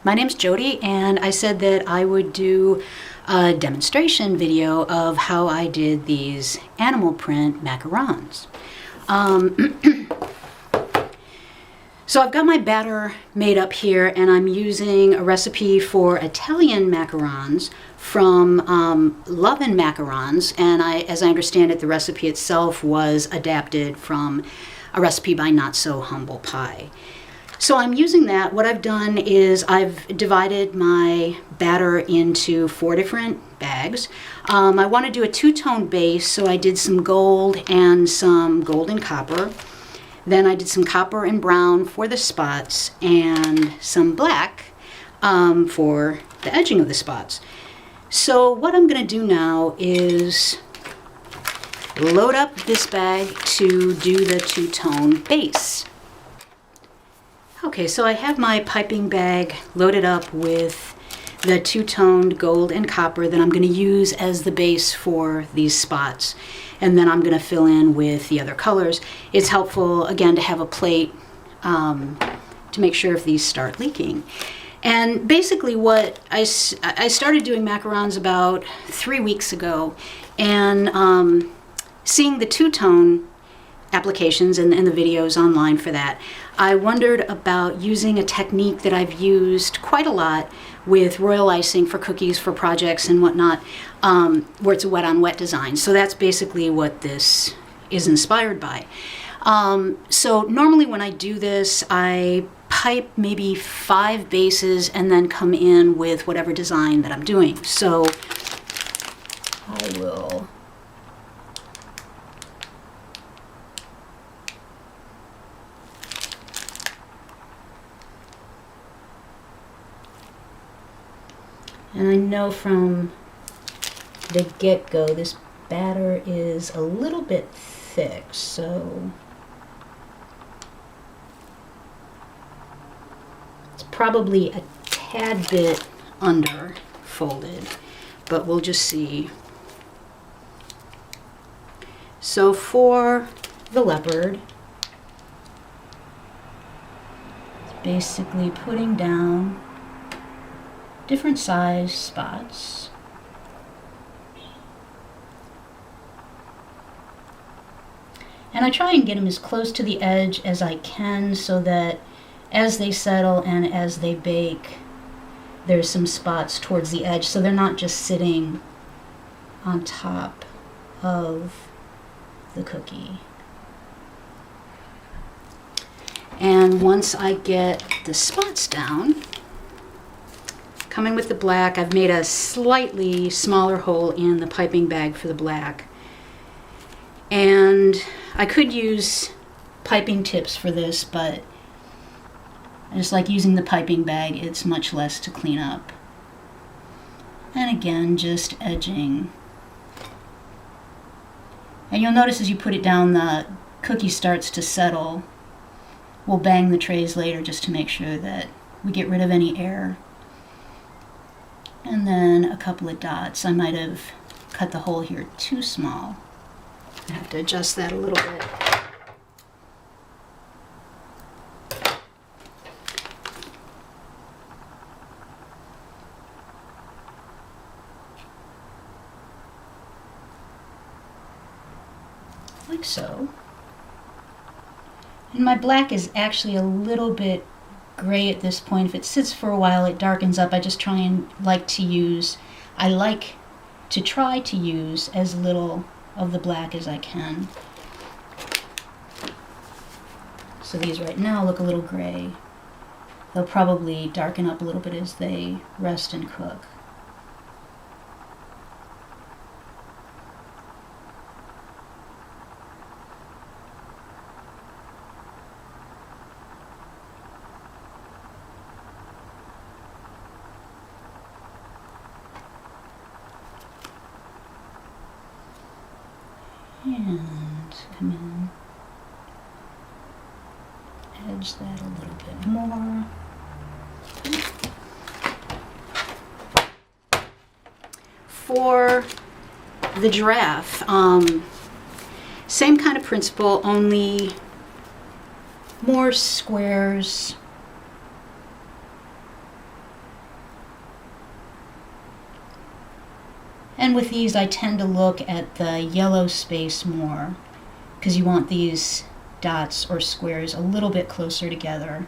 My name's Jody, and I said that I would do a demonstration video of how I did these animal print macarons. So I've got my batter made up here, and I'm using a recipe for Italian macarons from Love and Macarons, and as I understand it, the recipe itself was adapted from a recipe by Not So Humble Pie. So I'm using that. What I've done is I've divided my batter into 4 different bags. I want to do a two-tone base, so I did some gold and some gold and copper. Then I did some copper and brown for the spots and some black for the edging of the spots. So what I'm going to do now is load up this bag to do the two-tone base. Okay, so I have my piping bag loaded up with the two-toned gold and copper that I'm going to use as the base for these spots. And then I'm going to fill in with the other colors. It's helpful, again, to have a plate to make sure if these start leaking. And basically what I started doing macarons about 3 weeks ago, and seeing the two-tone applications and the videos online for that, I wondered about using a technique that I've used quite a lot with royal icing for cookies, for projects and whatnot, where it's a wet-on-wet design. So that's basically what this is inspired by. So normally when I do this, I pipe maybe 5 bases and then come in with whatever design that I'm doing. So I will and I know from the get-go this batter is a little bit thick, so it's probably a tad bit under folded, but we'll just see. So for the leopard, it's basically putting down different size spots. And I try and get them as close to the edge as I can so that as they settle and as they bake, there's some spots towards the edge, so they're not just sitting on top of the cookie. And once I get the spots down, coming with the black, I've made a slightly smaller hole in the piping bag for the black. And I could use piping tips for this, but I just like using the piping bag. It's much less to clean up. And again, just edging. And you'll notice as you put it down, the cookie starts to settle. We'll bang the trays later just to make sure that we get rid of any air. And then a couple of dots. I might have cut the hole here too small. I have to adjust that a little bit. Like so. And my black is actually a little bit gray at this point. If it sits for a while, it darkens up. I just try and like to try to use as little of the black as I can. So these right now look a little gray. They'll probably darken up a little bit as they rest and cook. And come in, edge that a little bit more. For the giraffe, same kind of principle, only more squares And with these, I tend to look at the yellow space more because you want these dots or squares a little bit closer together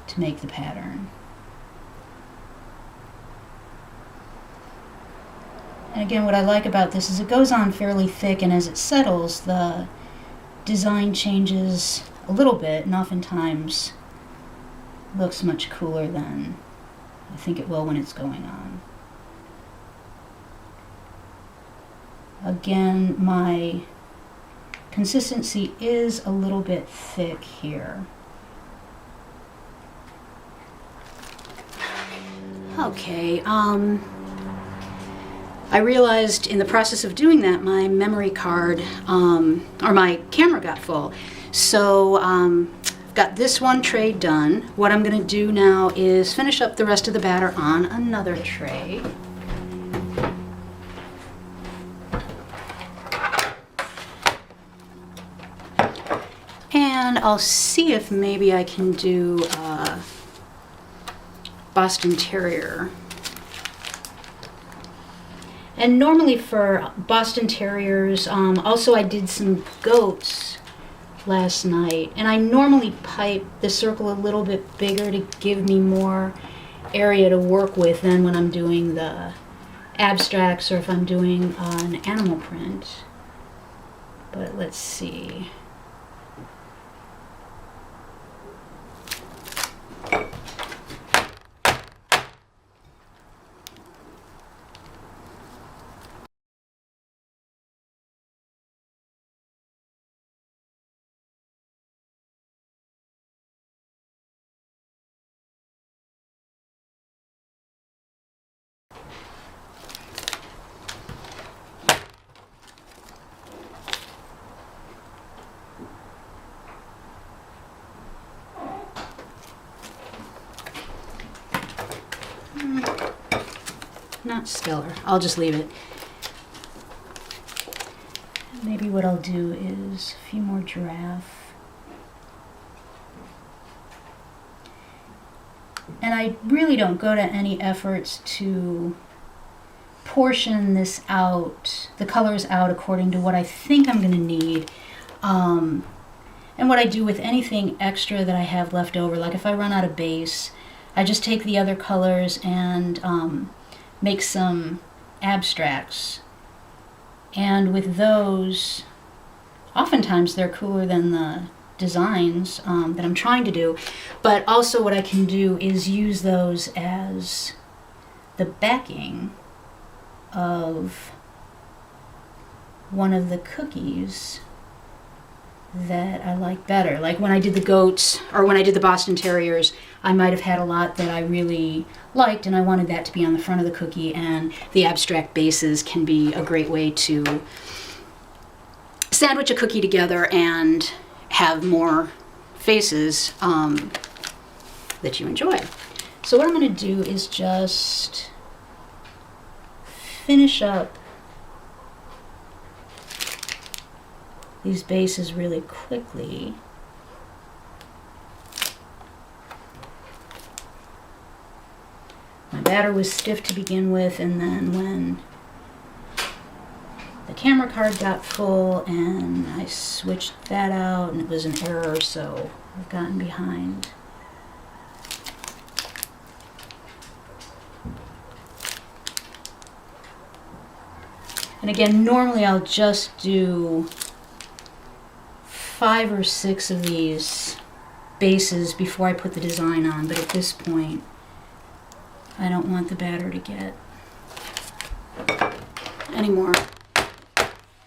to make the pattern. And again, what I like about this is it goes on fairly thick, and as it settles, the design changes a little bit, and oftentimes looks much cooler than I think it will when it's going on. Again, my consistency is a little bit thick here. Okay, I realized in the process of doing that my memory card, or my camera got full. So I've got this one tray done. What I'm going to do now is finish up the rest of the batter on another tray. And I'll see if maybe I can do Boston Terrier. And normally for Boston Terriers, also I did some goats last night, and I normally pipe the circle a little bit bigger to give me more area to work with than when I'm doing the abstracts or if I'm doing an animal print. But let's see. Not stellar. I'll just leave it. Maybe what I'll do is a few more giraffe. And I really don't go to any efforts to portion this out, the colors out according to what I think I'm going to need. And what I do with anything extra that I have left over, like if I run out of base, I just take the other colors and make some abstracts. And with those, oftentimes they're cooler than the designs that I'm trying to do. But also what I can do is use those as the backing of one of the cookies that I like better. Like when I did the goats, or when I did the Boston Terriers, I might have had a lot that I really liked and I wanted that to be on the front of the cookie, and the abstract bases can be a great way to sandwich a cookie together and have more faces that you enjoy. So what I'm going to do is just finish up these bases really quickly. My batter was stiff to begin with, and then when the camera card got full and I switched that out and it was an error, so I've gotten behind. And again, normally I'll just do 5 or 6 of these bases before I put the design on, but at this point I don't want the batter to get any more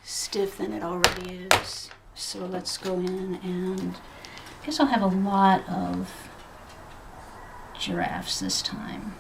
stiff than it already is. So let's go in, and I guess I'll have a lot of giraffes this time.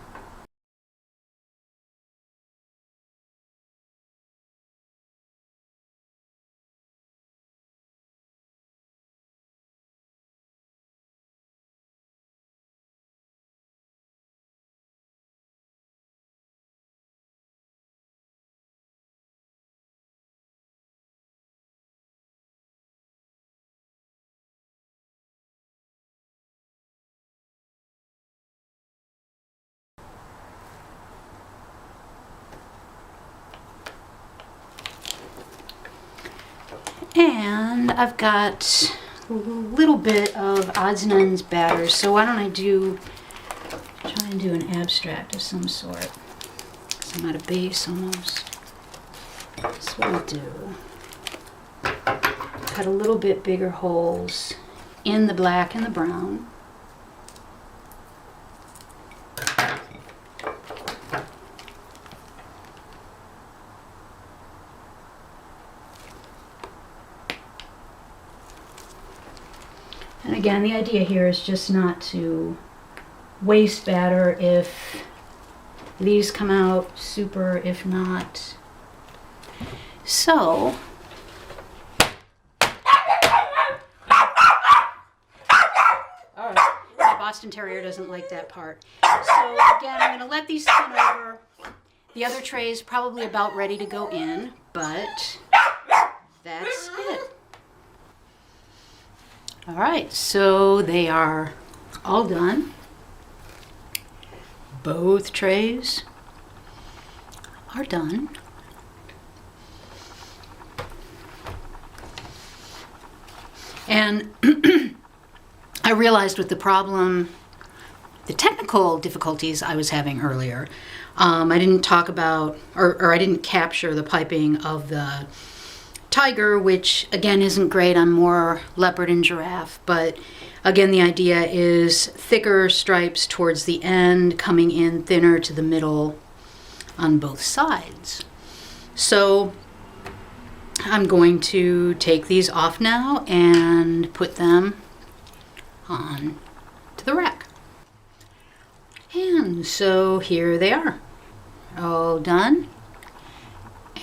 And I've got a little bit of odds and ends batter, so why don't I try and do an abstract of some sort. So I'm at a base almost. That's what I'll do. Cut a little bit bigger holes in the black and the brown. And again, the idea here is just not to waste batter if these come out super, if not. So, alright, my Boston Terrier doesn't like that part. So again, I'm going to let these spin over. The other tray is probably about ready to go in, but that's it. Alright, so they are all done. Both trays are done. And I realized with the technical difficulties I was having earlier, I didn't talk about, or I didn't capture the piping of the tiger, which again isn't great. I'm more leopard and giraffe, but again the idea is thicker stripes towards the end, coming in thinner to the middle on both sides. So I'm going to take these off now and put them on to the rack. And so here they are, all done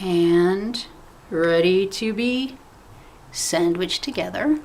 and ready to be sandwiched together